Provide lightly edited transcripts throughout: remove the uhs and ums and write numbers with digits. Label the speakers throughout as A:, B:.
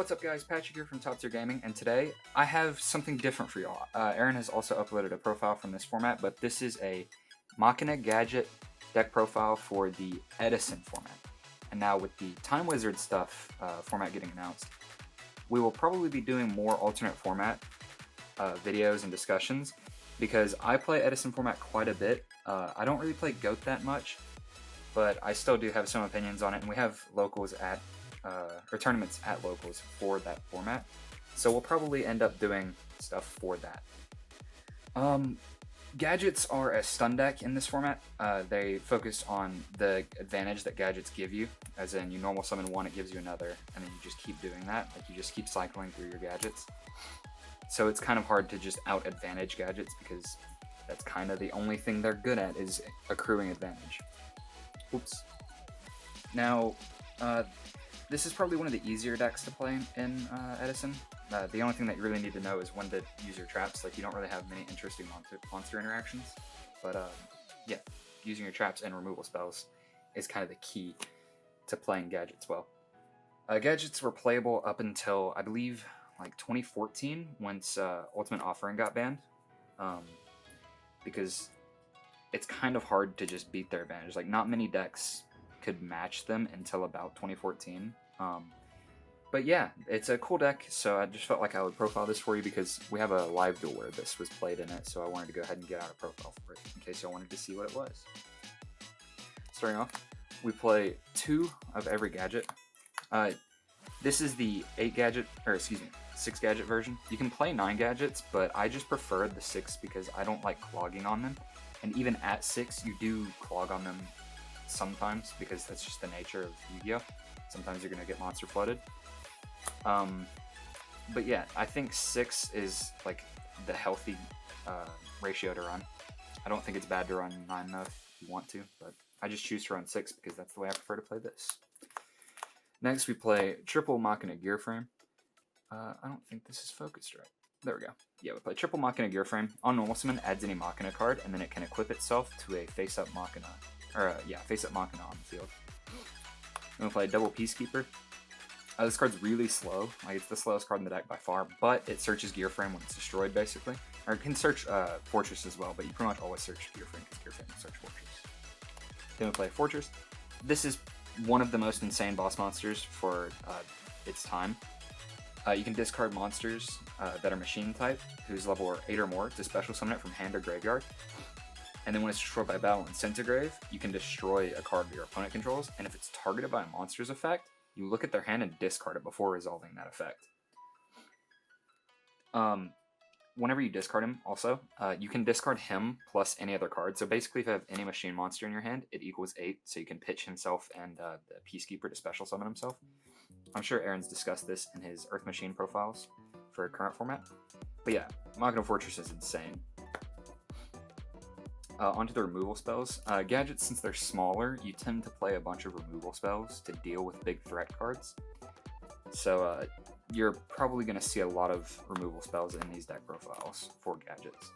A: What's up guys, Patrick here from Top Tier Gaming, and today I have something different for y'all. Aaron has also uploaded a profile from this format, but this is a Machina Gadget deck profile for the Edison format. And now with the Time Wizard stuff format getting announced, we will probably be doing more alternate format videos and discussions, because I play Edison format quite a bit. I don't really play GOAT that much, but I still do have some opinions on it, and we have locals at or tournaments at locals for that format, so we'll probably end up doing stuff for that. Gadgets are a stun deck in this format. They focus on the advantage that gadgets give you, as in you normal summon one, it gives you another, and then you just keep doing that, like you just keep cycling through your gadgets. So it's kind of hard to just out advantage gadgets, because that's kind of the only thing they're good at, is accruing advantage. Oops. Now, this is probably one of the easier decks to play in Edison. The only thing that you really need to know is when to use your traps. Like, you don't really have many interesting monster interactions, but yeah, using your traps and removal spells is kind of the key to playing gadgets well. Gadgets were playable up until, I believe, like 2014, once Ultimate Offering got banned, because it's kind of hard to just beat their advantage. Like, not many decks could match them until about 2014. But yeah, it's a cool deck, so I just felt like I would profile this for you because we have a live duel where this was played in it, so I wanted to go ahead and get out a profile for it in case y'all wanted to see what it was. Starting off, we play 2 of every gadget. This is the 6 gadget version. You can play 9 gadgets, but I just prefer the 6 because I don't like clogging on them. And even at 6, you do clog on them sometimes, because that's just the nature of Yu-Gi-Oh! Sometimes you're going to get monster flooded. But yeah, I think 6 is like the healthy ratio to run. I don't think it's bad to run 9 though if you want to, but I just choose to run 6 because that's the way I prefer to play this. Next we play triple Machina Gear Frame. I don't think this is focused right. There we go. Yeah, we play triple Machina Gear Frame. On normal summon, adds any Machina card, and then it can equip itself to a face-up Machina. Or, face-up Machina on the field. Then we play double Peacekeeper. This card's really slow. Like, it's the slowest card in the deck by far, but it searches Gear Frame when it's destroyed, basically. Or it can search Fortress as well, but you pretty much always search Gear Frame, because Gear Frame can search Fortress. Then we play Fortress. This is one of the most insane boss monsters for its time. You can discard monsters that are machine type, whose level are 8 or more, to special summon it from hand or graveyard. And then when it's destroyed by battle in Centigrave, you can destroy a card that your opponent controls, and if it's targeted by a monster's effect, you look at their hand and discard it before resolving that effect. Whenever you discard him, also, you can discard him plus any other card. So basically, if you have any machine monster in your hand, it equals 8, so you can pitch himself and the Peacekeeper to special summon himself. I'm sure Aaron's discussed this in his Earth Machine profiles for current format. But yeah, Machina Fortress is insane. Onto the removal spells. Gadgets, since they're smaller, you tend to play a bunch of removal spells to deal with big threat cards. So you're probably going to see a lot of removal spells in these deck profiles for gadgets.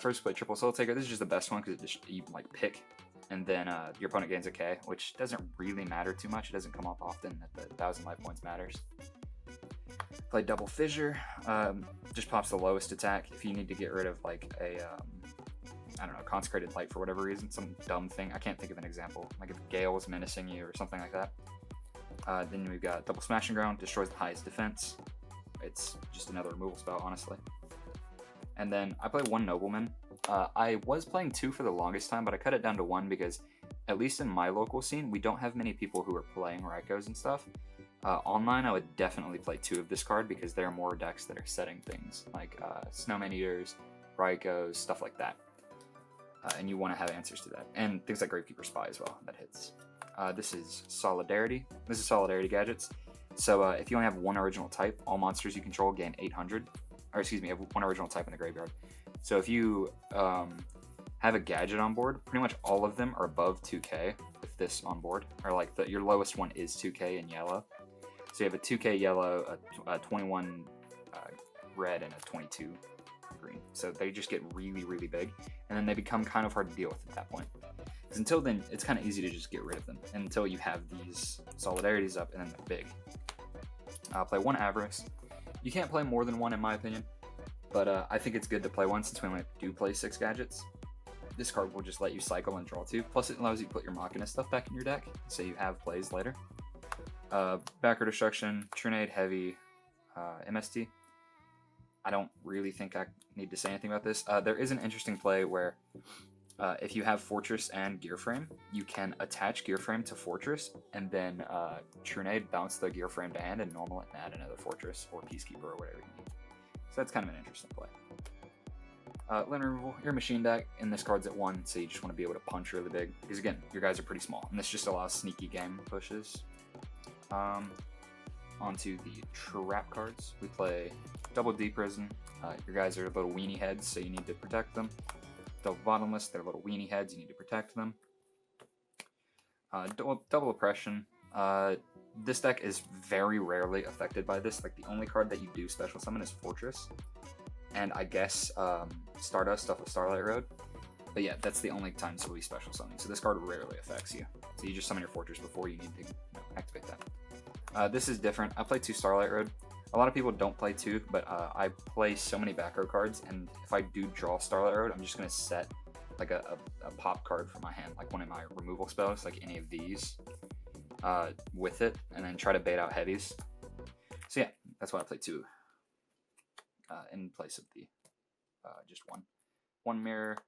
A: First, play Triple Soul Taker. This is just the best one because you like pick, and then your opponent gains a K, which doesn't really matter too much. It doesn't come up often that the 1000 life points matters. Play Double Fissure. Just pops the lowest attack if you need to get rid of like a I don't know, Consecrated Light for whatever reason, some dumb thing. I can't think of an example. Like if Gale is menacing you or something like that. Then we've got Double Smashing Ground, destroys the highest defense. It's just another removal spell, honestly. And then I play 1 Nobleman. I was playing 2 for the longest time, but I cut it down to 1 because, at least in my local scene, we don't have many people who are playing Raikos and stuff. Online, I would definitely play 2 of this card because there are more decks that are setting things, like Snowman Eaters, Raikos, stuff like that. And you want to have answers to that. And things like Gravekeeper Spy as well, that hits. This is Solidarity. This is Solidarity Gadgets. So if you only have 1 original type, all monsters you control gain 800. Or excuse me, you have 1 original type in the graveyard. So if you have a gadget on board, pretty much all of them are above 2k with this on board. Or like your lowest one is 2k in yellow. So you have a 2k yellow, a 21 red, and a 22 green. So they just get really, really big, and then they become kind of hard to deal with at that point. Because until then, it's kind of easy to just get rid of them until you have these Solidarities up, and then they're big. Play one Avarice. You can't play more than one in my opinion, but I think it's good to play one since we only do play 6 gadgets. This card will just let you cycle and draw 2, plus it allows you to put your Machina stuff back in your deck, so you have plays later. Backrow Destruction, Trinade, Heavy, MST. I don't really think I need to say anything about this. There is an interesting play where if you have Fortress and Gear Frame, you can attach Gear Frame to Fortress, and then Trinade, bounce the Gear Frame to hand, and normal it, and add another Fortress, or Peacekeeper, or whatever you need. So that's kind of an interesting play. Limit removal, your machine deck, and this card's at 1, so you just want to be able to punch really big, because again, your guys are pretty small, and this just allows sneaky game pushes. Onto the trap cards, we play Double D Prison. Your guys are little weenie heads, so you need to protect them. Double Bottomless, they're little weenie heads, you need to protect them. Double Oppression. This deck is very rarely affected by this. Like, the only card that you do special summon is Fortress, and I guess Stardust off of Starlight Road. But yeah, that's the only time you'll be special summoning, so this card rarely affects you. So you just summon your Fortress before you need to activate that. This is different. I play 2 Starlight Road. A lot of people don't play 2, but I play so many Backrow cards, and if I do draw Starlight Road, I'm just going to set like a pop card from my hand, like one of my removal spells, like any of these, with it, and then try to bait out heavies. So yeah, that's why I play 2 in place of the just one. 1 Mirror,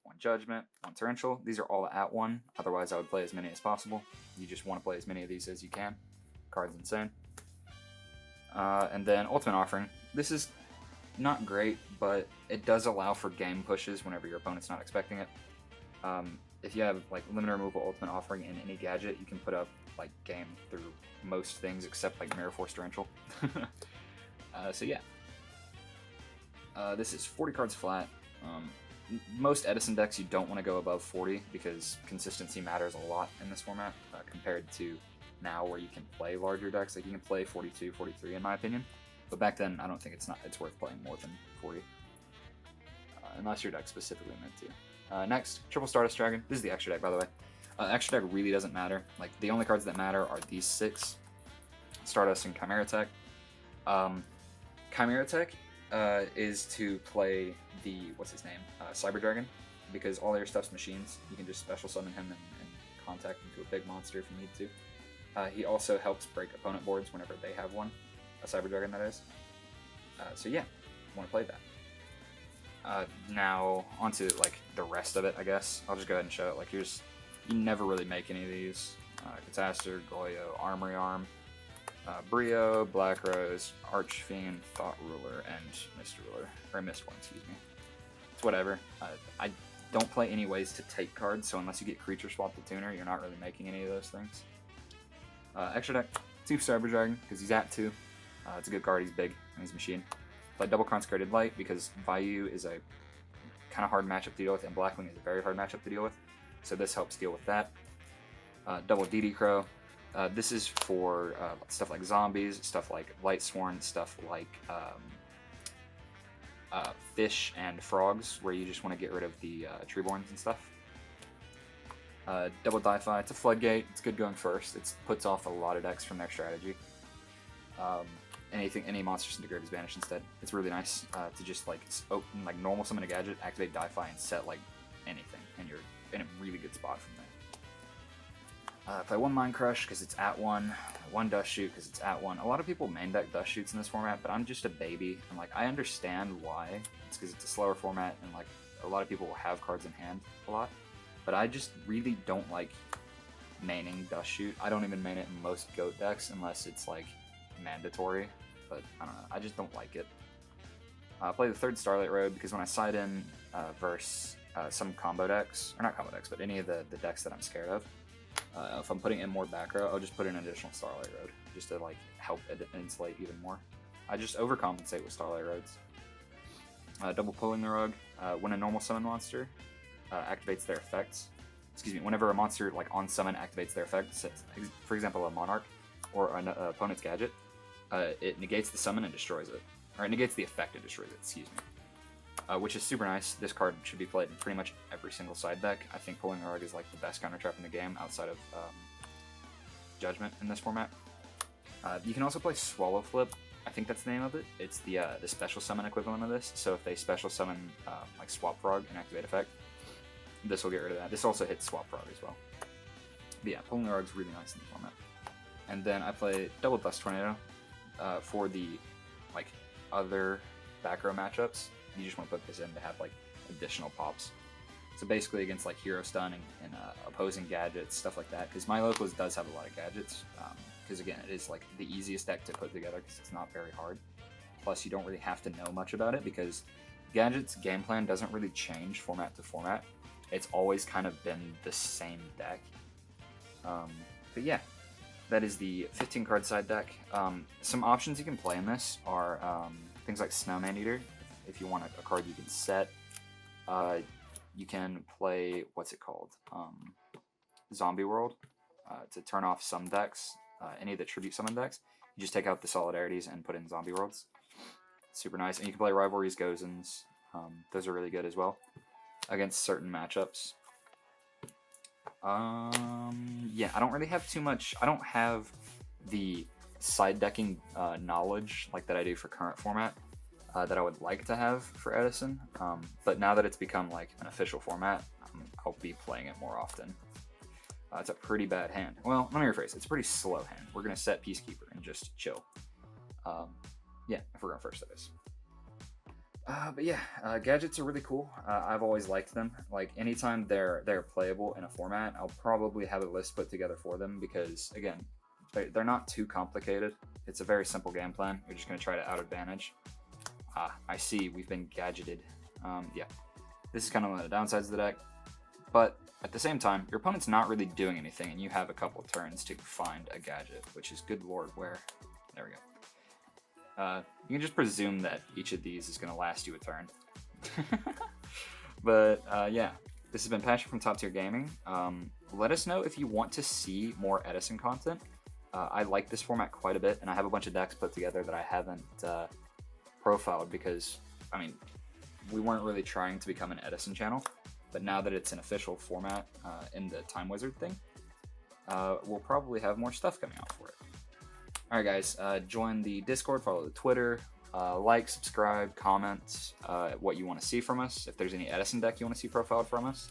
A: 1 Judgment, 1 Torrential. These are all at 1, otherwise I would play as many as possible. You just want to play as many of these as you can. Card's insane. And then Ultimate Offering. This is not great, but it does allow for game pushes whenever your opponent's not expecting it. If you have like limit removal Ultimate Offering in any gadget, you can put up like game through most things except like Mirror Force Torrential. So yeah. This is 40 cards flat. Most Edison decks you don't want to go above 40 because consistency matters a lot in this format compared to now where you can play larger decks. Like you can play 42, 43 in my opinion, but back then I don't think it's worth playing more than 40 unless your deck's specifically meant to. Next, Triple Stardust Dragon. This is the extra deck, by the way. Extra deck really doesn't matter. Like the only cards that matter are these 6: Stardust and Chimeratech. Chimeratech is to play the Cyber Dragon, because all your stuff's machines. You can just special summon him and contact him to a big monster if you need to. He also helps break opponent boards whenever they have one, a Cyber Dragon that is. So yeah, want to play that. Now onto like the rest of it, I guess. I'll just go ahead and show it. Like you never really make any of these. Catastor, Goyo, Armory Arm, Brio, Black Rose, Archfiend, Thought Ruler, and Mist Ruler, or Mist One, excuse me. It's whatever. I don't play any ways to take cards, so unless you get creature swap to tuner, you're not really making any of those things. Extra deck, 2 Cyber Dragon, because he's at 2. It's a good card, he's big, and he's machine. Play Double Consecrated Light, because Vayu is a kind of hard matchup to deal with, and Blackwing is a very hard matchup to deal with, so this helps deal with that. Double DD Crow. This is for stuff like zombies, stuff like Lightsworn, stuff like fish and frogs, where you just want to get rid of the Treeborns and stuff. Double Di-Fi, it's a Floodgate, it's good going first, it puts off a lot of decks from their strategy. Any monsters in the grave is banished instead. It's really nice to just like open, like normal summon a gadget, activate Di-Fi, and set like anything, and you're in a really good spot from there. Play 1 Mind Crush because it's at 1, 1 Dust Shoot because it's at 1. A lot of people main deck Dust Shoots in this format, but I'm just a baby, and like I understand why. It's because it's a slower format, and like a lot of people will have cards in hand a lot. But I just really don't like maining Dust Shoot. I don't even main it in most GOAT decks unless it's like mandatory, but I don't know, I just don't like it. I play the 3rd Starlight Road because when I side in versus some combo decks, or not combo decks, but any of the decks that I'm scared of, if I'm putting in more Backrow, I'll just put in an additional Starlight Road just to like help insulate even more. I just overcompensate with Starlight Roads. Double Pulling the Rug. When a normal summon monster activates their effects, whenever a monster like on summon activates their effects, for example a Monarch or an opponent's gadget, it negates the summon and destroys it, or it negates the effect and destroys it, excuse me. Which is super nice. This card should be played in pretty much every single side deck. I think Pulling the Rug is like the best counter trap in the game outside of Judgment in this format. You can also play Swallow Flip. I think that's the name of it. It's the special summon equivalent of this. So if they special summon like Swap Frog and activate effect, this will get rid of that. This also hits Swap Frog as well. But yeah, Polarog's really nice in the format. And then I play Double Dust Tornado for the like other Backrow matchups. You just want to put this in to have like additional pops. So basically against like Hero Stun and opposing gadgets, stuff like that. Because my locals does have a lot of gadgets. Because again, it is like the easiest deck to put together because it's not very hard. Plus, you don't really have to know much about it because Gadget's game plan doesn't really change format to format. It's always kind of been the same deck. But yeah, that is the 15 card side deck. Some options you can play in this are things like Snowman Eater. If you want a card you can set, you can play, what's it called? Zombie World to turn off some decks. Any of the Tribute Summon decks, you just take out the Solidarities and put in Zombie Worlds. Super nice. And you can play Rivalries, Gozens. Those are really good as well against certain matchups. Yeah, I don't really have too much. I don't have the side decking knowledge like that I do for current format that I would like to have for Edison. But now that it's become like an official format, I'll be playing it more often. It's a pretty bad hand. Well, let me rephrase. It's a pretty slow hand. We're going to set Peacekeeper and just chill. Yeah, if we're going first, that is. But yeah, gadgets are really cool. I've always liked them. Like, anytime they're playable in a format, I'll probably have a list put together for them because, again, they're not too complicated. It's a very simple game plan. You're just going to try to out-advantage. I see. We've been gadgeted. Yeah, this is kind of one of the downsides of the deck. But at the same time, your opponent's not really doing anything, and you have a couple of turns to find a gadget, which is good lord where. There we go. You can just presume that each of these is going to last you a turn. But yeah, this has been Patrick from Top Tier Gaming. Let us know if you want to see more Edison content. I like this format quite a bit, and I have a bunch of decks put together that I haven't profiled because, I mean, we weren't really trying to become an Edison channel. But now that it's an official format in the Time Wizard thing, we'll probably have more stuff coming out for it. Alright guys, join the Discord, follow the Twitter, like, subscribe, comment what you want to see from us. If there's any Edison deck you want to see profiled from us,